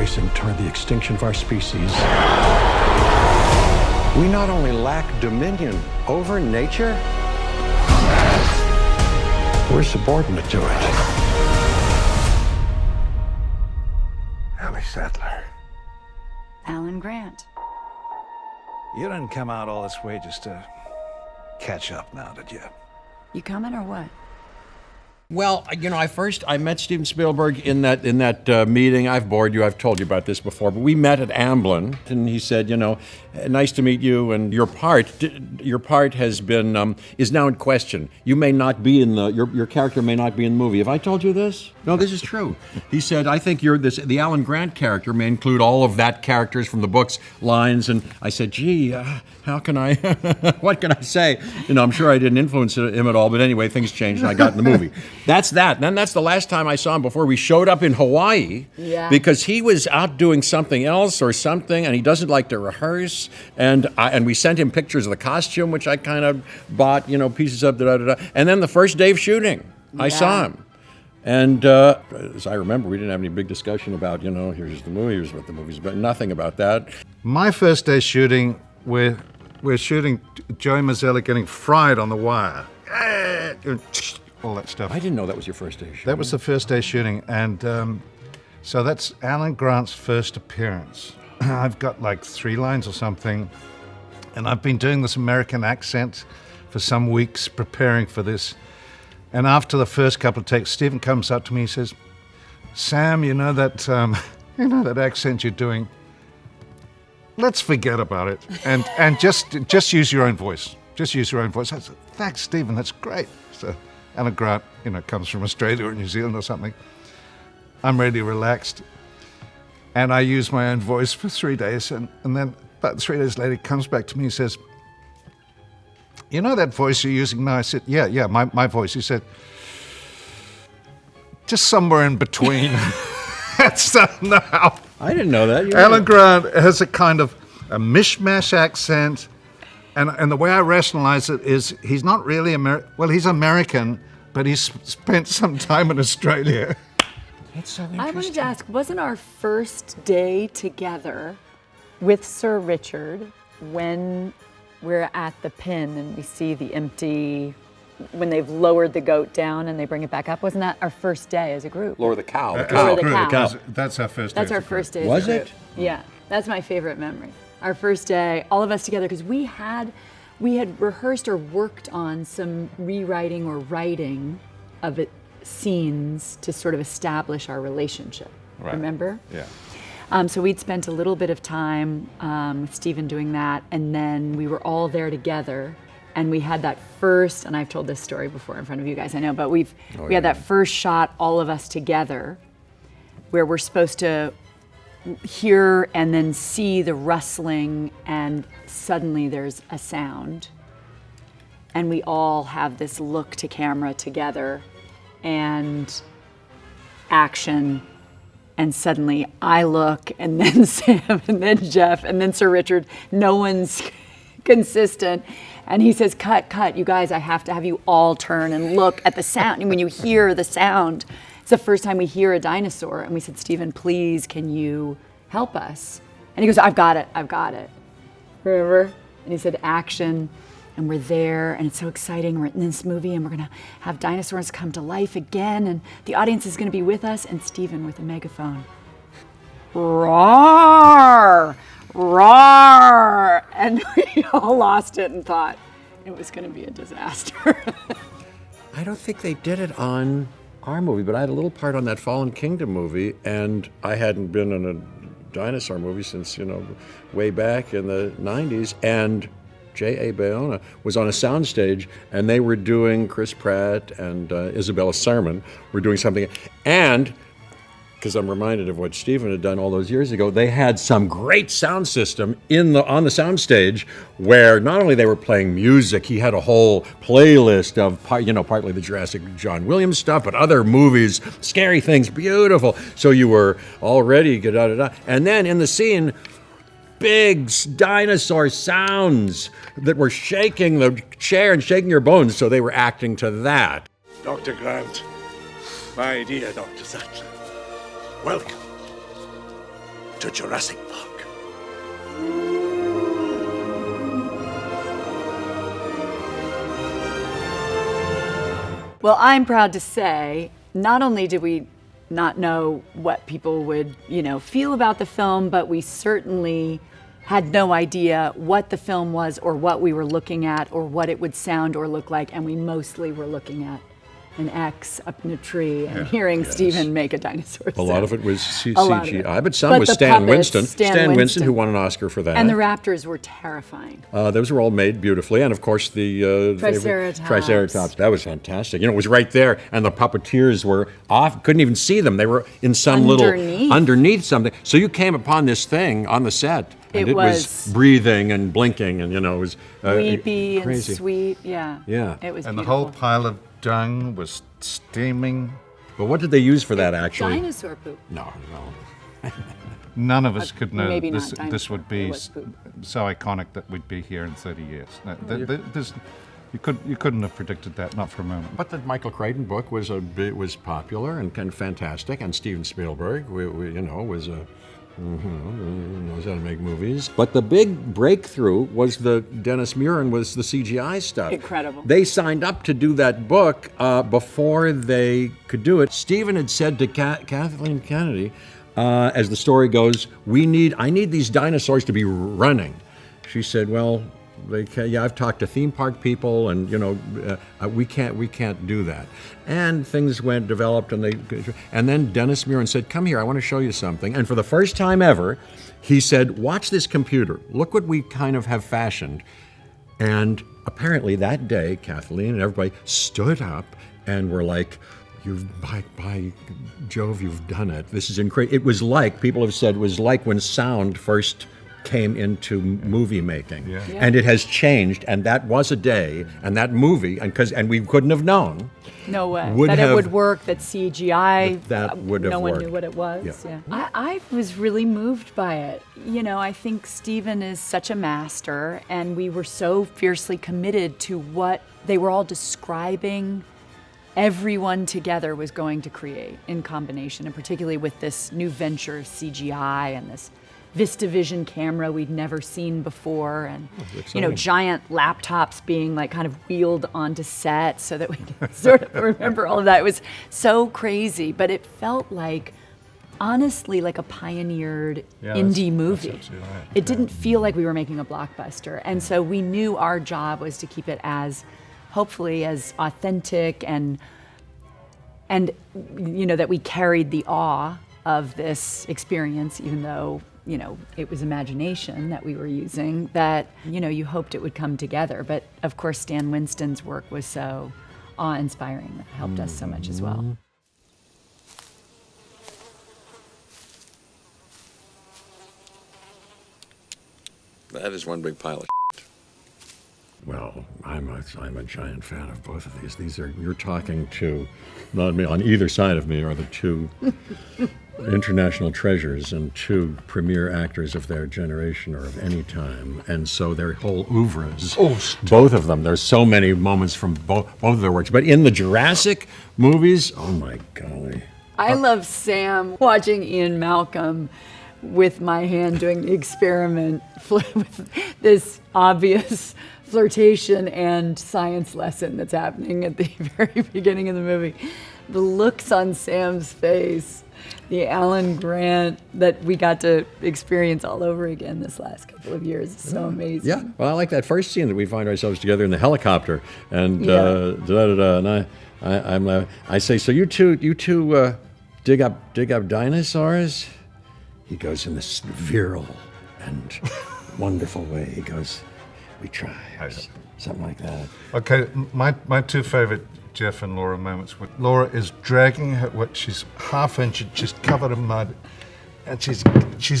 racing toward the extinction of our species. We not only lack dominion over nature, we're subordinate to it. Ellie Sattler. Alan Grant. You didn't come out all this way just to catch up now, did you? You coming or what? Well, you know, I met Steven Spielberg in that meeting. I've bored you. I've told you about this before, but we met at Amblin, and he said, you know, nice to meet you. And your part has been is now in question. You may not be in your character may not be in the movie. Have I told you this? No, this is true. He said, I think the Alan Grant character may include all of that characters from the book's lines. And I said, gee, how can I? What can I say? You know, I'm sure I didn't influence him at all. But anyway, things changed, and I got in the movie. That's that. Then that's the last time I saw him before we showed up in Hawaii, because he was out doing something else or something, and he doesn't like to rehearse. And we sent him pictures of the costume, which I kind of bought, you know, pieces of. And then the first day of shooting, I saw him. And as I remember, we didn't have any big discussion about, you know, here's the movie, here's what the movie's about. Nothing about that. My first day shooting, we're shooting Joey Mazzelli getting fried on the wire. All that stuff. I didn't know that was your first day shooting. That was the first day shooting, and so that's Alan Grant's first appearance. I've got like 3 lines or something, and I've been doing this American accent for some weeks preparing for this. And after the first couple of takes, Stephen comes up to me and says, Sam, you know that that accent you're doing, let's forget about it and just use your own voice. Just use your own voice. I said, thanks, Stephen, that's great. So Alan Grant, you know, comes from Australia or New Zealand or something. I'm really relaxed. And I use my own voice for 3 days. And then about 3 days later, he comes back to me and says, you know that voice you're using now? I said, yeah, my voice. He said, just somewhere in between. That's now. I didn't know that. Alan Grant has a kind of a mishmash accent. And the way I rationalize it is he's not really American. Well, he's American, but he's spent some time in Australia. That's so interesting. I wanted to ask, wasn't our first day together with Sir Richard when we're at the pin and we see the empty, when they've lowered the goat down and they bring it back up, wasn't that our first day as a group? Lower the cow. Lower the cow. That's our first day. That's our first day. Was it? Yeah, that's my favorite memory. Our first day, all of us together, because we had rehearsed or worked on some rewriting or writing of it, scenes to sort of establish our relationship. Right. Remember? Yeah. So we'd spent a little bit of time with Stephen doing that, and then we were all there together, and we had that first, and I've told this story before in front of you guys, I know, but we had that first shot, all of us together, where we're supposed to hear and then see the rustling, and suddenly there's a sound, and we all have this look to camera together, and action. And suddenly I look, and then Sam, and then Jeff, and then Sir Richard. No one's consistent. And he says, cut, you guys, I have to have you all turn and look at the sound. And when you hear the sound, it's the first time we hear a dinosaur. And we said, Stephen, please, can you help us? And he goes, I've got it. Remember? And he said, action. And we're there, and it's so exciting. We're in this movie, and we're gonna have dinosaurs come to life again, and the audience is gonna be with us, and Stephen with a megaphone. Roar! Roar! And we all lost it and thought it was gonna be a disaster. I don't think they did it on our movie, but I had a little part on that Fallen Kingdom movie, and I hadn't been in a dinosaur movie since, you know, way back in the 90s, and J.A. Bayona was on a soundstage, and they were doing, Chris Pratt and Isabella Sermon were doing something. And, because I'm reminded of what Stephen had done all those years ago, they had some great sound system on the soundstage where not only they were playing music, he had a whole playlist of, partly the Jurassic John Williams stuff, but other movies, scary things, beautiful. So you were all ready, and then in the scene, big dinosaur sounds that were shaking the chair and shaking your bones, so they were acting to that. Dr. Grant, my dear Dr. Sattler, welcome. to Jurassic Park. Well, I'm proud to say, not only did we not know what people would, feel about the film, but we certainly had no idea what the film was or what we were looking at or what it would sound or look like, and we mostly were looking at an X up in a tree and hearing Stephen make a dinosaur A lot of it was A lot of it. CGI, but some But was the Stan puppets, Winston. Stan Winston, who won an Oscar for that. And the raptors were terrifying. Those were all made beautifully, and of course the Triceratops. That was fantastic. It was right there, and the puppeteers were off. Couldn't even see them. They were in some underneath something. So you came upon this thing on the set, and it was breathing and blinking, and it was weepy crazy. and sweet. Yeah. Yeah. It was And beautiful. the whole pile of dung was steaming. But what did they use for that, actually? Dinosaur poop. No. None of us could know maybe this, not this would dinosaur, it be was poop. so iconic that we'd be here in 30 years. No, you couldn't have predicted that, not for a moment. But the Michael Crichton book was popular and kind of fantastic, and Steven Spielberg, was knows how to make movies. But the big breakthrough was the Dennis Muren was the CGI stuff. Incredible. They signed up to do that book before they could do it. Steven had said to Kathleen Kennedy, as the story goes, I need these dinosaurs to be running. She said, well, I've talked to theme park people, and we can't do that. And things developed, and then Dennis Muren said, "Come here, I want to show you something." And for the first time ever, he said, "Watch this computer. Look what we kind of have fashioned." And apparently that day, Kathleen and everybody stood up and were like, by Jove, you've done it. This is incredible. It was like, people have said, it was like when sound first came into movie making. Yeah. And it has changed, and that was a day, and that movie, and we couldn't have known. No way. Would it would work, that CGI, that would have no one worked. knew what it was. Yeah. I was really moved by it. I think Stephen is such a master, and we were so fiercely committed to what they were all describing everyone together was going to create in combination, and particularly with this new venture of CGI and this VistaVision camera we'd never seen before, and giant laptops being kind of wheeled onto set so that we could sort of remember all of that. It was so crazy, but it felt honestly like a pioneered indie movie. That's absolutely right. It didn't feel like we were making a blockbuster, and so we knew our job was to keep it as, hopefully, as authentic and that we carried the awe of this experience, even though it was imagination that we were using, that, you hoped it would come together. But of course, Stan Winston's work was so awe-inspiring that helped us so much as well. That is one big pile of Well, I'm a giant fan of both of these. You're talking to, not me, on either side of me are the two international treasures and two premier actors of their generation or of any time. And so their whole oeuvres, both of them, there's so many moments from both of their works. But in the Jurassic movies, oh my golly. I love Sam watching Ian Malcolm with my hand doing the experiment with this obvious flirtation and science lesson that's happening at the very beginning of the movie. The looks on Sam's face, the Alan Grant that we got to experience all over again this last couple of years is so amazing. Yeah, well, I like that first scene that we find ourselves together in the helicopter, and and I say, so you two dig up dinosaurs? He goes in this virile and wonderful way. He goes, we try, or something like that. Okay, my two favorite Jeff and Laura moments were Laura is dragging her, she's half injured, she's covered in mud, and she's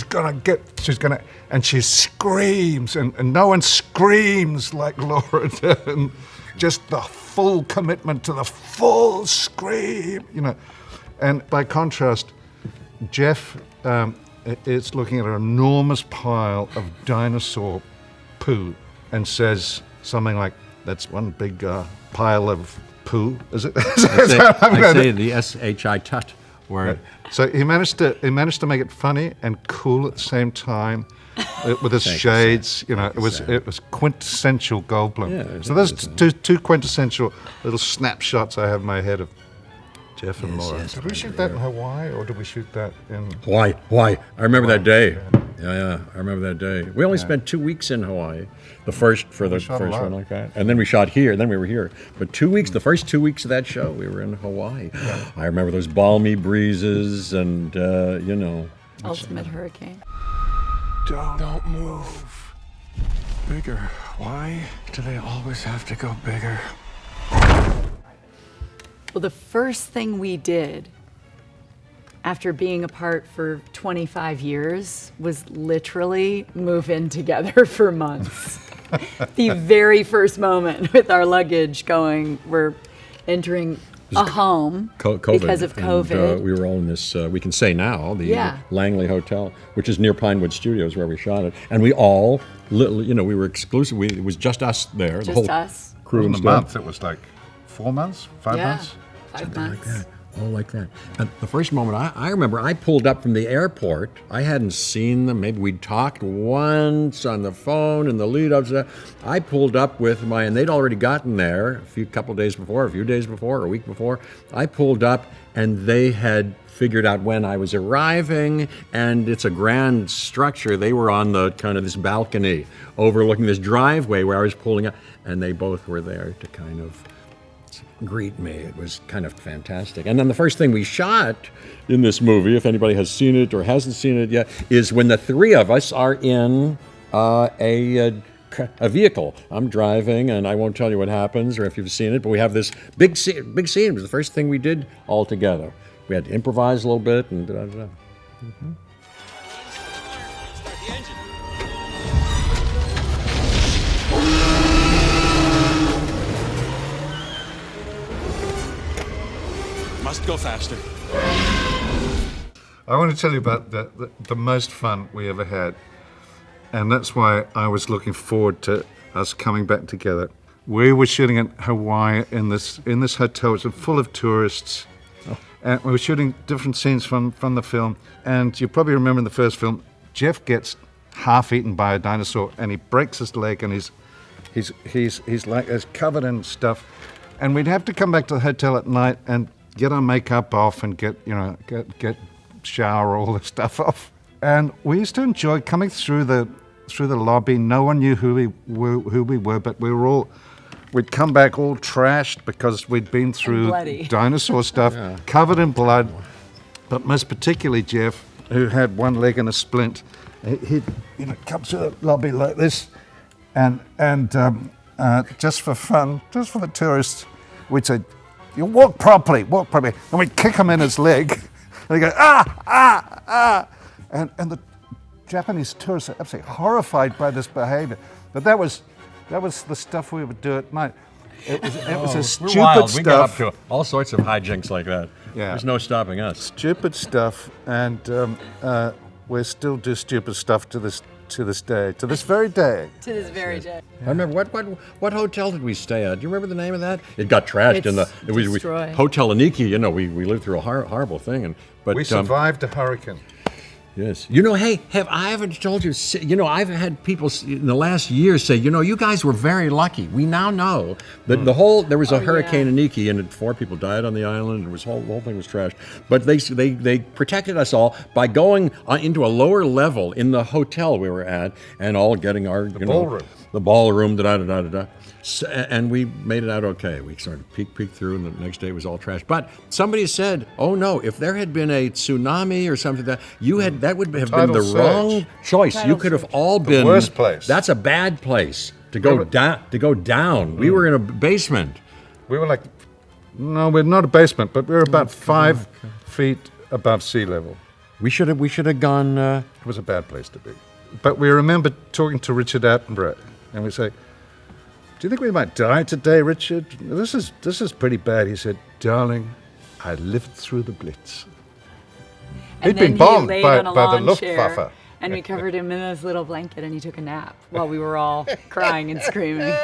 gonna, and she screams, and no one screams like Laura did. Just the full commitment to the full scream, And by contrast, Jeff is looking at an enormous pile of dinosaur poo and says something like, "That's one big pile of poo," is it? I say the S-H-I tut Where So he managed to make it funny and cool at the same time, with his shades. You know, it was quintessential Goldblum. Yeah, so those two quintessential little snapshots I have in my head of Jeff and Laura. Did we shoot that in Hawaii, or did we shoot that in Hawaii? I remember that day. Yeah, I remember that day. We only spent 2 weeks in Hawaii, the first one like that, and then we shot here. Then we were here, but 2 weeks. The first 2 weeks of that show, we were in Hawaii. Yeah. I remember those balmy breezes, and you know, Ultimate hurricane. Don't move. Bigger. Why do they always have to go bigger? Well, the first thing we did after being apart for 25 years was literally move in together for months. The very first moment with our luggage going, we're entering a home COVID, because of COVID. And, we were all in this, we can say now, the Langley Hotel, which is near Pinewood Studios where we shot it. And we all, you know, we were exclusive. It was just us there. Just the whole us. crew in and a stuff. month? It was like 4 months, 5 months. 5 Like months. that. All like that. And the first moment, I remember I pulled up from the airport. I hadn't seen them. Maybe we'd talked once on the phone in the lead up. I pulled up with and they'd already gotten there a couple days before, a few days before, a week before. I pulled up and they had figured out when I was arriving, and it's a grand structure. They were on the kind of this balcony overlooking this driveway where I was pulling up, and they both were there to kind of greet me. It was kind of fantastic. And then the first thing we shot in this movie, if anybody has seen it or hasn't seen it yet, is when the three of us are in a vehicle. I'm driving, and I won't tell you what happens or if you've seen it, but we have this big scene. It was the first thing we did all together. We had to improvise a little bit and da-da-da. Mm-hmm. Start the engine. Must go faster. I want to tell you about the most fun we ever had, and that's why I was looking forward to us coming back together. We were shooting in Hawaii in this hotel. It's full of tourists, and we were shooting different scenes from the film. And you probably remember in the first film, Jeff gets half eaten by a dinosaur, and he breaks his leg, and he's like covered in stuff. And we'd have to come back to the hotel at night and get our makeup off and get shower all the stuff off. And we used to enjoy coming through the lobby. No one knew who we were, but we'd come back all trashed because we'd been through dinosaur stuff, covered in blood. But most particularly Jeff, who had one leg in a splint, he'd come through the lobby like this, and just for fun, just for the tourists, we'd say, "You walk properly," and we'd kick him in his leg, and he'd go, "Ah!" And the Japanese tourists are absolutely horrified by this behavior. But that was the stuff we would do at night. It was a stupid wild. stuff. We got up to all sorts of hijinks like that. Yeah. There's no stopping us. Stupid stuff, and we still do stupid stuff to this day, to this very day. To this very day. I remember what hotel did we stay at? Do you remember the name of that? It got trashed it was destroyed. Hotel Aniki. You know, we lived through a horrible thing, but We survived a hurricane. Yes. You know, hey, I haven't told you, I've had people in the last year say, you guys were very lucky. We now know that there was a hurricane Aniki, and 4 people died on the island, and the whole thing was trashed. But they protected us all by going into a lower level in the hotel we were at, and all getting our, ballroom. The ballroom, da-da-da-da-da. So, and we made it out okay. We sort of peeked through, and the next day it was all trash. But somebody said, "Oh no! If there had been a tsunami or something, that would have been the wrong choice. You could have all been the worst place. That's a bad place to go down. We were in a basement. We were like, no, we're not a basement, but we're about 5 feet above sea level. We should have gone. It was a bad place to be. But we remember talking to Richard Attenborough, and we say, "Do you think we might die today, Richard? This is pretty bad." He said, "Darling, I lived through the Blitz." And He'd then been bombed he laid by on a the lawn chair, Luftwaffe. and we covered him in his little blanket, and he took a nap while we were all crying and screaming.